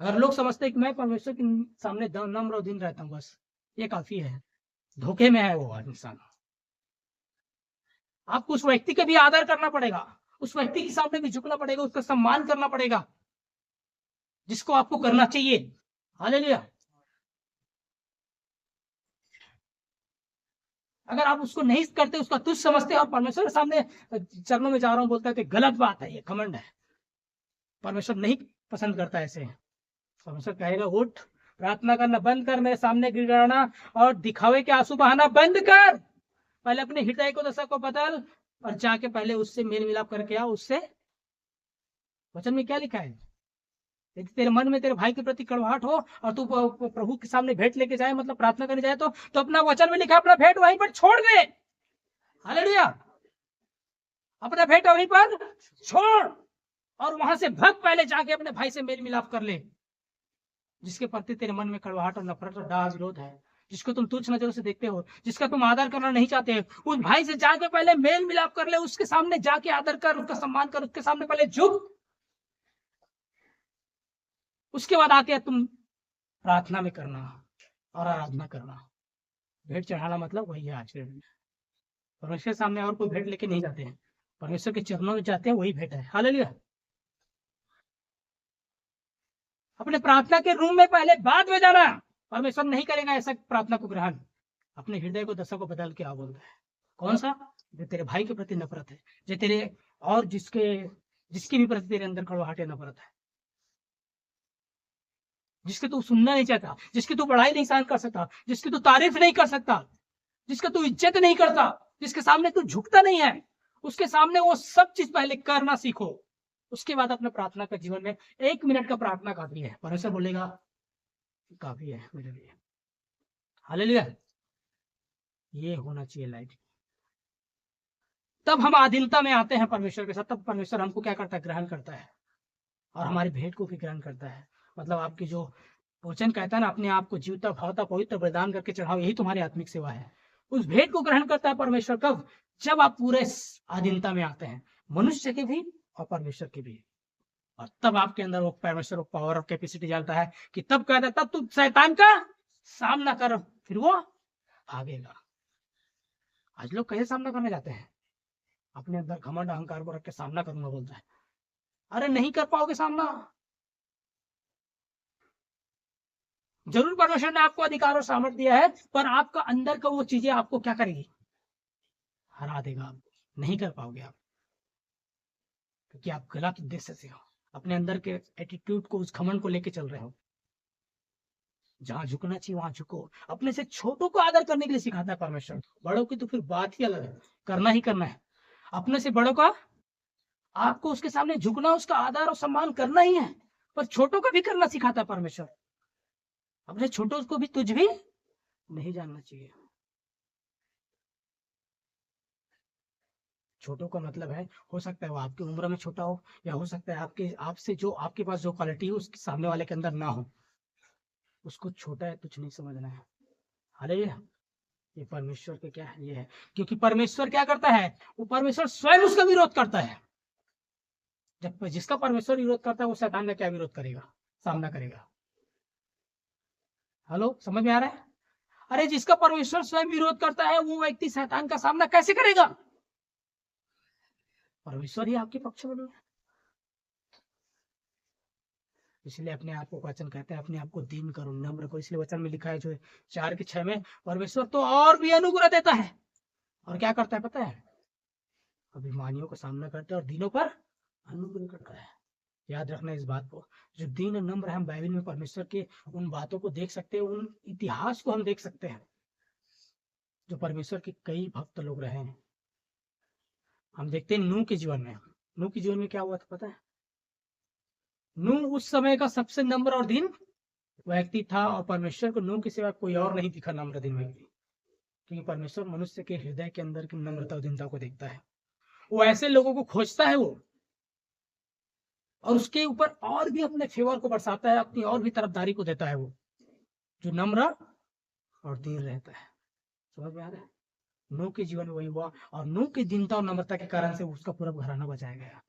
अगर लोग समझते हैं कि मैं परमेश्वर के सामने नम्र और दीन रहता हूं, बस ये काफी है, धोखे में है वो इंसान। आपको उस व्यक्ति का भी आदर करना पड़ेगा, उस व्यक्ति के सामने भी झुकना पड़ेगा, उसका सम्मान करना पड़ेगा, जिसको आपको करना चाहिए। हालेलुया। अगर आप उसको नहीं करते, उसका तुच्छ समझते और परमेश्वर के सामने चरणों में जा रहा हूं बोलता है तो गलत बात है, ये घमंड है। परमेश्वर नहीं पसंद करता ऐसे। परमेश्वर कहेगा उठ, प्रार्थना करना बंद कर, मेरे सामने गिड़गिड़ाना और दिखावे के आंसू बहाना बंद कर। पहले अपने हृदय को, दशा को बदल और जाके पहले उससे मेल मिलाप करके आ उससे। वचन में क्या लिखा है? यदि तेरे मन में तेरे भाई के प्रति कड़वाहट हो और तू प्रभु के सामने भेंट लेके जाए, मतलब प्रार्थना करने जाए, तो अपना वचन में लिखा अपना भेंट वहीं पर छोड़ दे। हालेलुया। अपना भेंट वहीं पर छोड़ और वहां से भग, पहले जाके अपने भाई से मेल मिलाप कर ले, जिसके प्रति तेरे मन में कड़वाहट और नफरत और डाह विरोध है, जिसको तुम तुच्छ नजरों से देखते हो, जिसका तुम आदर करना नहीं चाहते, उस भाई से जाके पहले मेल मिलाप कर ले, उसके सामने जाके आदर कर, उसका सम्मान कर, उसके सामने पहले झुक, उसके बाद आके तुम प्रार्थना में करना और आराधना करना। भेंट चढ़ाना मतलब वही है आज के दिन। परमेश्वर के सामने और कोई भेंट लेके नहीं जाते हैं, परमेश्वर के चरणों में जाते हैं, वही भेंट है। हालेलुया। अपने प्रार्थना के रूम में पहले बाद में जाना, परमेश्वर नहीं करेगा ऐसा प्रार्थना को ग्रहण। अपने हृदय को, दशा को बदल के आ बोलता है। कौन सा? जो तेरे भाई के प्रति नफरत है, जो तेरे और जिसके भी प्रति तेरे अंदर कड़वाहट नफरत है, जिसके तू सुनना नहीं चाहता, जिसकी तू बड़ाई नहीं सहन कर सकता, जिसकी तू तारीफ नहीं कर सकता, जिसका तू इज्जत नहीं करता, जिसके सामने तू झुकता नहीं है, उसके सामने वो सब चीज पहले करना सीखो। उसके बाद अपने प्रार्थना का जीवन में 1 मिनट का प्रार्थना काफी है। परमेश्वर बोलेगा काफी है मेरे लिए। हालेलुया। ये होना चाहिए लाइफ। तब हम आधीनता में आते हैं परमेश्वर के साथ, तब परमेश्वर हमको क्या करता है? ग्रहण करता है और हमारी भेंट को भी ग्रहण करता है। मतलब आपकी जो वचन कहता है ना, अपने आप को जीवता भावता पवित्र बलिदान करके चढ़ाओ, यही तुम्हारी आत्मिक सेवा है। उस भेंट को ग्रहण करता है परमेश्वर कब? जब आप पूरे आधीनता में आते हैं, मनुष्य के भी और परमेश्वर के भी। और तब आपके अंदर वो परमेश्वर वो पावर और कैपेसिटी डालता है कि तब कहता है, तब तुम शैतान का सामना कर, फिर वो भागेगा। आज लोग कैसे सामना करने जाते हैं? अपने अंदर घमंड अहंकार को रख के सामना करूंगा बोलता है। अरे नहीं कर पाओगे सामना। जरूर परमेश्वर ने आपको अधिकार और सामर्थ्य दिया है, पर आपका अंदर का वो चीजें आपको क्या करेगी? हरा देगा। आप नहीं कर पाओगे आप, क्योंकि आप गलत उद्देश्य से हो, अपने अंदर के एटीट्यूड को, उस घमंड को लेके चल रहे हो। जहां झुकना चाहिए वहां झुको। अपने से छोटों को आदर करने के लिए सिखाता है परमेश्वर। बड़ों की तो फिर बात ही अलग है, करना ही करना है। अपने से बड़ों का आपको उसके सामने झुकना, उसका आदर और सम्मान करना ही है, पर छोटों का भी करना सिखाता है परमेश्वर। अपने छोटों को भी तुझ भी नहीं जानना चाहिए। छोटों का मतलब है, हो सकता है वो आपकी उम्र में छोटा हो, या हो सकता है आपसे जो आपके पास जो क्वालिटी है उसके सामने वाले के अंदर ना हो, उसको छोटा है तुझ नहीं समझना है। हालेलुया। ये परमेश्वर के क्या है? ये है क्योंकि परमेश्वर क्या करता है? वो परमेश्वर स्वयं उसका विरोध करता है। जब जिसका परमेश्वर विरोध करता है, वो शैतान का क्या विरोध करेगा? सामना करेगा। हेलो, समझ में आ रहा है? अरे जिसका परमेश्वर स्वयं विरोध करता है, वो व्यक्ति शैतान का सामना कैसे करेगा? परमेश्वर ही आपके पक्ष में नहीं है। इसलिए अपने आप को, वचन कहते हैं अपने आप को दीन करो, नम्र करो। इसलिए वचन में लिखा है जो 4:6 में, परमेश्वर तो और भी अनुग्रह देता है और क्या करता है पता है? अभिमानियों का सामना करता है और दीनों पर अनुग्रह करता है। याद रखना इस बात को। जो दीन और नम्र, हम बाइबल में परमेश्वर के उन बातों को देख सकते हैं, उन इतिहास को हम देख सकते हैं जो परमेश्वर के कई भक्त लोग रहे हैं। हम देखते हैं नूह के जीवन में। नूह के जीवन में क्या हुआ था पता है? नूह उस समय का सबसे नम्र और दीन व्यक्ति था, और परमेश्वर को नूह के सिवा कोई और नहीं दिखा नम्र दीन व्यक्ति, क्योंकि परमेश्वर मनुष्य के हृदय के अंदर की नम्रता और दीनता को देखता है। वो ऐसे लोगों को खोजता है वो, और उसके ऊपर और भी अपने फेवर को बरसाता है, अपनी और भी तरफदारी को देता है वो, जो नम्र और दीन रहता है। समझ में आ रहा है? नूह के जीवन में वही हुआ, और नूह की दीनता और नम्रता के कारण से उसका पूरा घराना बचाया गया,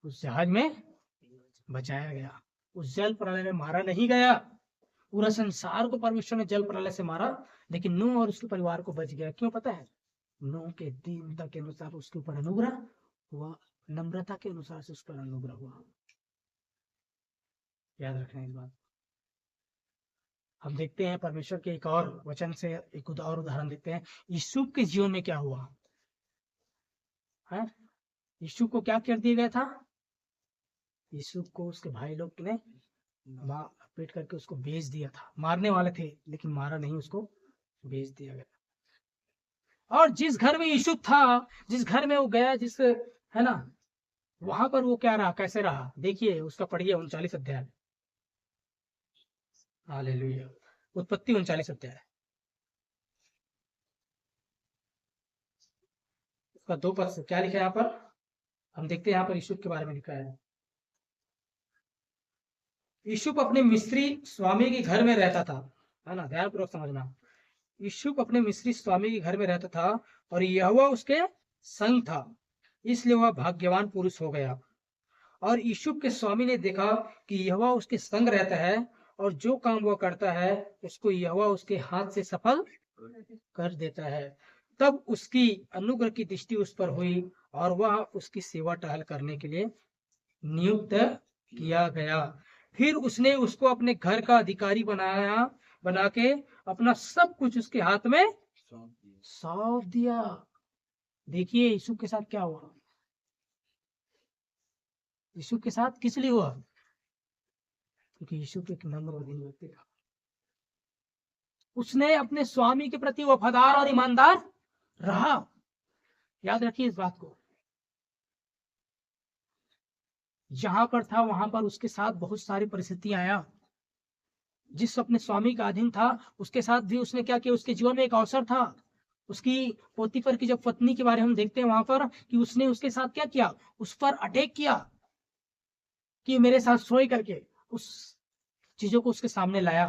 उस जहाज में बचाया गया, उस जल प्रलय में मारा नहीं गया। पूरा संसार को परमेश्वर ने जल प्रलय से मारा, लेकिन नूह और उसके परिवार को बच गया। क्यों पता है? नूह के दीनता के अनुसार उसके ऊपर अनुग्रह हुआ, नम्रता के अनुसार से उस पर अनुग्रह हुआ। याद रखना इस बात। हम देखते हैं परमेश्वर के एक और वचन से एक और उदाहरण देखते हैं। यूसुफ के जीवन में क्या हुआ है? यूसुफ को क्या कर दिया गया था? यूसुफ को उसके भाई लोग ने पीट करके उसको बेच दिया था। मारने वाले थे लेकिन मारा नहीं, उसको बेच दिया गया। और जिस घर में यूसुफ था, जिस घर में वो गया, जिस है ना, वहां पर वो क्या रहा, कैसे रहा, देखिए उसका पढ़िए 39 अध्याय। हालेलुया। उत्पत्ति 39 अध्याय उसका 2 पद से क्या लिखा है यहाँ पर? हम देखते हैं यहाँ पर यूसुफ के बारे में लिखा है। यूसुफ अपने मिस्री स्वामी के घर में रहता था, है ना, ध्यानपूर्वक समझना। यूसुफ अपने मिस्री स्वामी के घर में रहता था और यहोवा उसके संग था, इसलिए वह भाग्यवान पुरुष हो गया। और यूसुफ के स्वामी ने देखा कि यहोवा उसके संग रहता है और जो काम वह करता है उसको यहोवा उसके हाथ से सफल कर देता है। तब उसकी अनुग्रह की दृष्टि उस पर हुई और वह उसकी सेवा टहल करने के लिए नियुक्त किया गया। फिर उसने उसको अपने घर का अधिकारी बना के अपना सब कुछ उसके हाथ में सौंप दिया। देखिए यूसुफ के साथ क्या हुआ। यूसुफ के साथ किस लिए हुआ? क्योंकि यूसुफ एक नम्र और दीन व्यक्ति था। उसने अपने स्वामी के प्रति वफादार और ईमानदार रहा। याद रखिए इस बात को। जहां पर था वहां पर उसके साथ बहुत सारी परिस्थितियां आया। जिस अपने स्वामी का अधीन था उसके साथ भी उसने क्या किया, उसके जीवन में एक अवसर था। उसकी पोतीफर की जब पत्नी के बारे में हम देखते हैं वहां पर कि उसने उसके साथ क्या किया, उस पर अटैक किया कि मेरे साथ सोए करके उस चीजों को उसके सामने लाया।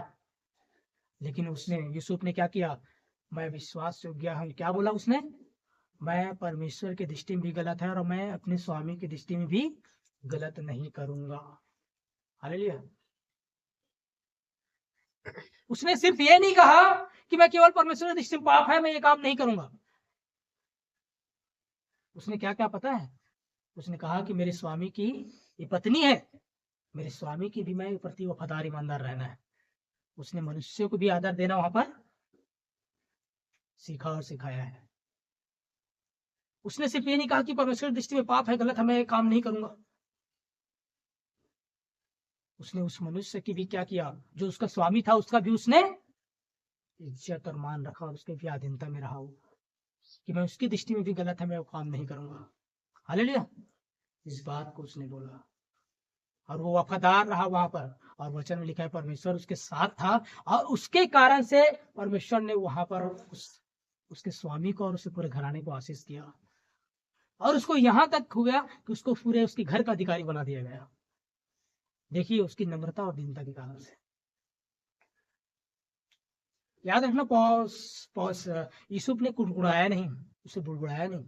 लेकिन उसने, यूसुफ ने क्या किया, मैं विश्वास योग्य हूं। क्या बोला उसने? मैं परमेश्वर की दृष्टि में भी गलत है और मैं अपने स्वामी की दृष्टि में भी गलत नहीं करूंगा। हालेलुया। उसने सिर्फ ये नहीं कहा कि मैं केवल परमेश्वर की दृष्टि में पाप है, मैं ये काम नहीं करूंगा। उसने क्या क्या पता है? उसने कहा कि मेरे स्वामी की ये पत्नी है, मेरे स्वामी की भी मैं प्रति वफादार ईमानदार रहना है। उसने मनुष्य को भी आदर देना वहां पर सीखा और सिखाया है। उसने सिर्फ ये नहीं कहा कि परमेश्वर की दृष्टि में पाप है, गलत है, मैं ये काम नहीं करूंगा। उसने उस मनुष्य की भी क्या किया, जो उसका स्वामी था उसका भी उसने इज्जत और मान रखा और उसके भी अधीनता में रहा कि मैं उसकी दृष्टि में भी गलत है, मैं वो काम नहीं करूंगा। हालेलुया। इस बात को उसने बोला और वो वफादार रहा वहां पर। और वचन में लिखा है परमेश्वर उसके साथ था और उसके कारण से परमेश्वर ने वहां पर उसके स्वामी को और उसके पूरे घराने को आशीष किया। और उसको यहां तक हो गया कि उसको पूरे उसके घर का अधिकारी बना दिया गया। देखिए उसकी नम्रता और दीनता के कारण से। याद रखना, यूसुफ ने कुड़कुड़ाया नहीं, उसे बुड़बुड़ाया नहीं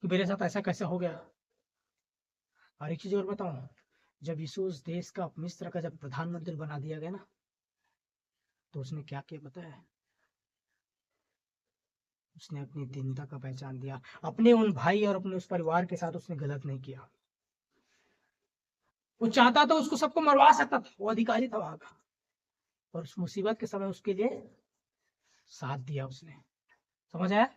कि मेरे साथ ऐसा कैसे हो गया। और एक चीज और बताऊं, जब यीशु उस देश का, मिस्र का जब प्रधानमंत्री बना दिया गया ना, तो उसने क्या किया पता है? उसने अपनी दीनता का पहचान दिया। अपने उन भाई और अपने उस परिवार के साथ उसने गलत नहीं किया। वो चाहता तो उसको सबको मरवा सकता था, वो अधिकारी था वहां का, और उस मुसीबत के समय उसके लिए साथ दिया उसने। समझ आया?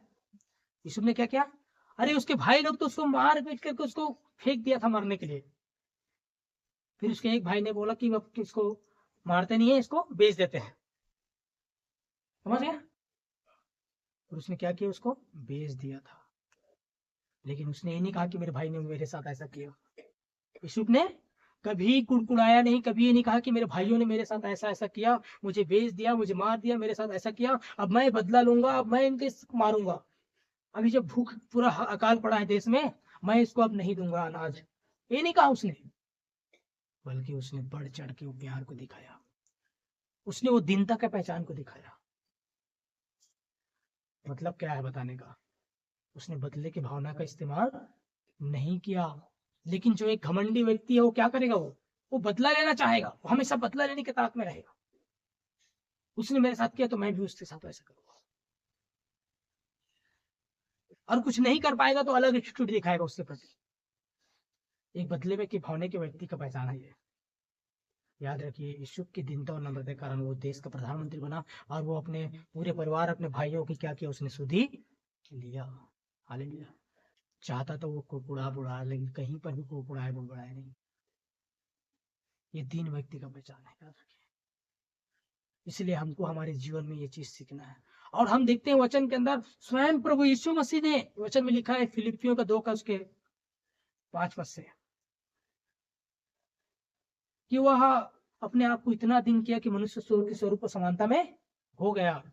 यूसुफ ने क्या किया? अरे उसके भाई लोग तो उसको मार पीट करके उसको फेंक दिया था मरने के लिए। फिर उसके एक भाई ने बोला कि अब इसको मारते नहीं है, इसको बेच देते हैं। समझ गया? और उसने क्या किया, उसको बेच दिया था। लेकिन उसने ये नहीं कहा कि मेरे भाई ने मेरे साथ ऐसा किया। यूसुफ ने कभी कुड़कुड़ाया नहीं, कभी ये नहीं कहा कि मेरे भाइयों ने मेरे साथ ऐसा ऐसा किया, मुझे बेच दिया, मुझे मार दिया, मेरे साथ ऐसा किया, अब मैं बदला लूंगा, अब मैं इनके मारूंगा। अभी जब भूख पूरा अकाल पड़ा है देश में, मैं इसको अब नहीं दूंगा अनाज, ये नहीं कहा उसने। बल्कि उसने बढ़ चढ़ के वो प्यार को दिखाया, उसने वो दीनता का पहचान को दिखाया। मतलब क्या है बताने का? उसने बदले की भावना का इस्तेमाल नहीं किया। लेकिन जो एक घमंडी व्यक्ति है वो क्या करेगा, वो बदला लेना चाहेगा, वो हमेशा बदला लेने के ताक में रहेगा। उसने मेरे साथ किया तो मैं भी उसके साथ ऐसा करूंगा। और कुछ नहीं कर पाएगा तो अलग एटीट्यूड दिखाएगा उसके प्रति। एक बदले में की भावना के व्यक्ति का पहचान है ये। याद रखिए, यीशु की दीनता और नम्रता के कारण वो देश का प्रधानमंत्री बना और वो अपने पूरे परिवार, अपने भाइयों की क्या किया, उसने सुधि लिया। हालेलुया। चाहता तो वो कुड़कुड़ा, लेकिन कहीं पर भी कुड़कुड़ाए बुड़बुड़ाए नहीं। ये दीन व्यक्ति का पहचान है, याद रखिए। इसलिए हमको हमारे जीवन में ये चीज सीखना है। और हम देखते हैं वचन के अंदर स्वयं प्रभु यीशु मसीह ने, वचन में लिखा है फिलिपियों का 2 का उसके 5 पद से, कि वह अपने आप को इतना दिन किया कि मनुष्य के स्वरूप को समानता में हो गया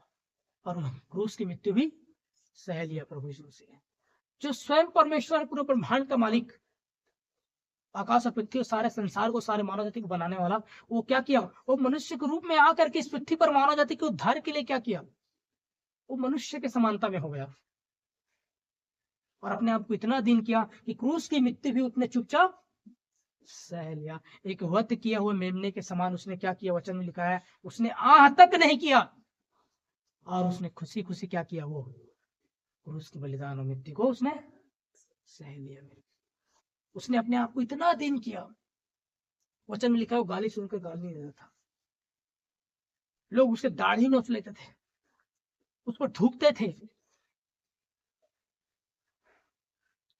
और क्रूस की मृत्यु भी सह लिया। प्रभु यीशु मसीह जो स्वयं परमेश्वर, पूरे ब्रह्मांड का मालिक, आकाश और पृथ्वी, सारे संसार को, सारे मानव जाति को बनाने वाला, वो क्या किया, वो मनुष्य के रूप में आकर के इस पृथ्वी पर मानव जाति के उद्धार के लिए क्या किया, वो मनुष्य के समानता में हो गया और अपने आप को इतना दिन किया कि क्रूस की मृत्यु भी उसने चुपचाप सह लिया। एक वध किया हुए मेमने के समान उसने क्या किया, वचन में लिखा है, उसने आह तक नहीं किया और उसने खुशी खुशी क्या किया, वो क्रूस के बलिदान और मृत्यु को उसने सह लिया। उसने अपने आप को इतना दिन किया। वचन में लिखा है वो गाली सुनकर गाली नहीं देता था, लोग उसके दाढ़ी नोच लेते थे, उस पर थूकते थे।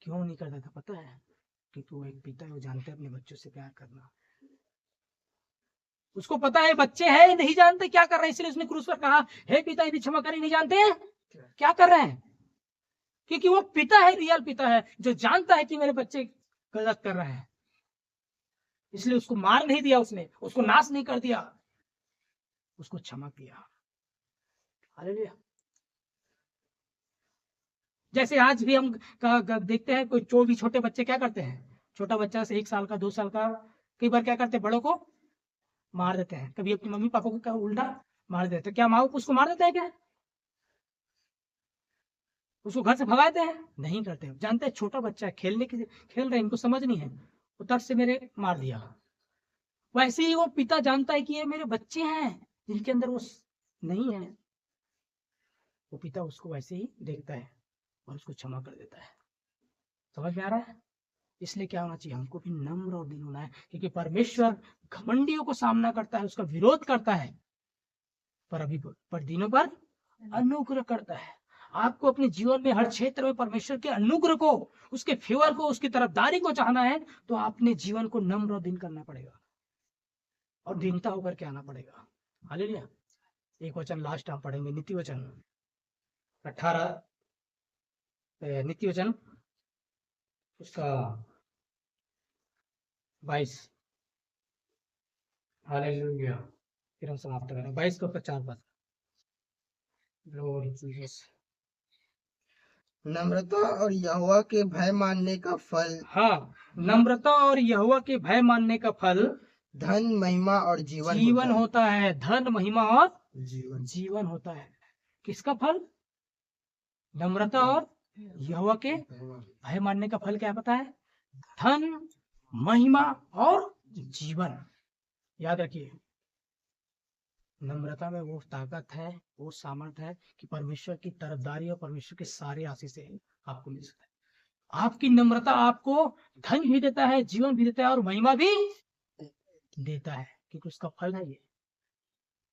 क्यों नहीं करता था पता है? क्योंकि वो एक पिता है, वो जानते हैं अपने बच्चों से प्यार करना। उसको पता है बच्चे हैं, नहीं जानते क्या कर रहे हैं, इसलिए उसने क्रूस पर कहा, हे पिता यदि क्षमा करें, नहीं जानते हैं क्या कर रहे हैं। क्योंकि वो पिता है, रियल पिता है, जो जानता है कि मेरे बच्चे गलत कर रहे हैं। इसलिए उसको मार नहीं दिया, उसने उसको नाश नहीं कर दिया, उसको क्षमा किया। हालेलुया। जैसे आज भी हम देखते हैं कोई जो भी छोटे बच्चे क्या करते हैं, छोटा बच्चा से 1 साल का, 2 साल का, कई बार क्या करते हैं, बड़ों को मार देते हैं। कभी अपनी मम्मी पापा को क्या उल्टा मार देते हैं। क्या माँ उसको मार देते हैं क्या? उसको घर से भगाते हैं? नहीं करते हैं। जानते हैं छोटा बच्चा है, खेल रहे हैं, इनको समझ नहीं है, उतर से मेरे मार दिया। वैसे ही वो पिता जानता है कि ये मेरे बच्चे हैं जिनके अंदर वो नहीं है, वो पिता उसको वैसे ही देखता है और उसको क्षमा कर देता है। समझ में आ रहा है? इसलिए क्या होना चाहिए, हमको भी नम्र और दीन होना है, क्योंकि परमेश्वर घमंडियों को सामना करता है, उसका विरोध करता है, पर दीनों पर अनुग्रह करता है। आपको अपने जीवन में हर क्षेत्र में परमेश्वर के अनुग्रह को, उसके फेवर को, उसकी तरफदारी को चाहना है, तो आपने जीवन को नम्र और दीन करना पड़ेगा और दीनता होकर के आना पड़ेगा। हालेलुया। एक वचन लास्ट आप पढ़ेंगे, नीति वचन 18, नीति वचन उसका 22। हालेलुया। फिर हम समाप्त करें 22 को 4 पद। Glory Jesus. नम्रता और यहोवा के भय मानने का फल। हाँ, नम्रता और यहोवा के भय मानने का फल धन, महिमा और जीवन होता है। धन, महिमा और जीवन होता है। किसका फल? नम्रता और यहोवा के भय मानने का फल क्या पता है? धन, महिमा और जीवन। याद रखिए, नम्रता में वो ताकत है, वो सामर्थ्य है कि परमेश्वर की तरफदारी और परमेश्वर के सारे आशीषें आपको मिल सकता है। आपकी नम्रता आपको धन भी देता है, जीवन भी देता है और महिमा भी देता है, क्योंकि उसका फल है ये।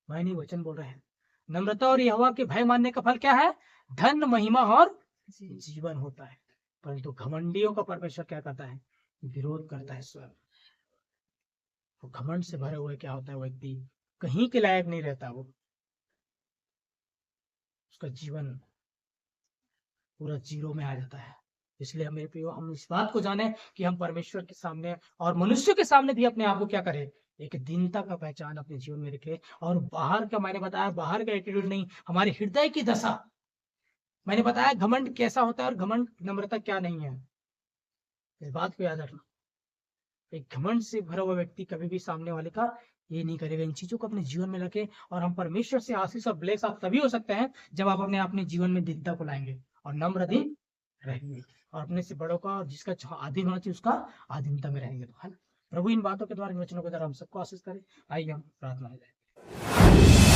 मैं नहीं, वचन बोल रहे हैं। नम्रता और यहोवा के भय मानने का फल क्या है? धन, महिमा और जीवन होता है। परंतु घमंडियों का परमेश्वर क्या करता है? विरोध करता है स्वयं। तो घमंड से भरे हुए क्या होता है, व्यक्ति कहीं के लायक नहीं रहता, वो उसका जीवन पूरा जीरो में आ जाता है। इसलिए मेरे प्रियो, हम इस बात को जाने कि हम परमेश्वर के सामने और मनुष्य के सामने भी अपने आप को क्या करें, एक दीनता का पहचान अपने जीवन में रखे। और बाहर का, मैंने बताया बाहर का एटीट्यूड नहीं, हमारे हृदय की दशा। मैंने बताया घमंड कैसा होता है और घमंड नम्रता क्या नहीं है, इस बात को याद रखना। एक घमंड से भरा हुआ व्यक्ति कभी भी सामने वाले का ये नहीं करेगा। इन चीजों को अपने जीवन में रखें और हम परमेश्वर से आशीष और ब्लेस आप तभी हो सकते हैं जब आप अपने जीवन में दीनता को लाएंगे और नम्र दिन रहेंगे और अपने से बड़ों का, जिसका अधीन होना चाहिए उसका अधीनता में रहेंगे। तो है ना, प्रभु इन बातों के द्वारा, इन वचनों के द्वारा हम सबको आशीष करें। आइए हम प्रार्थना करें।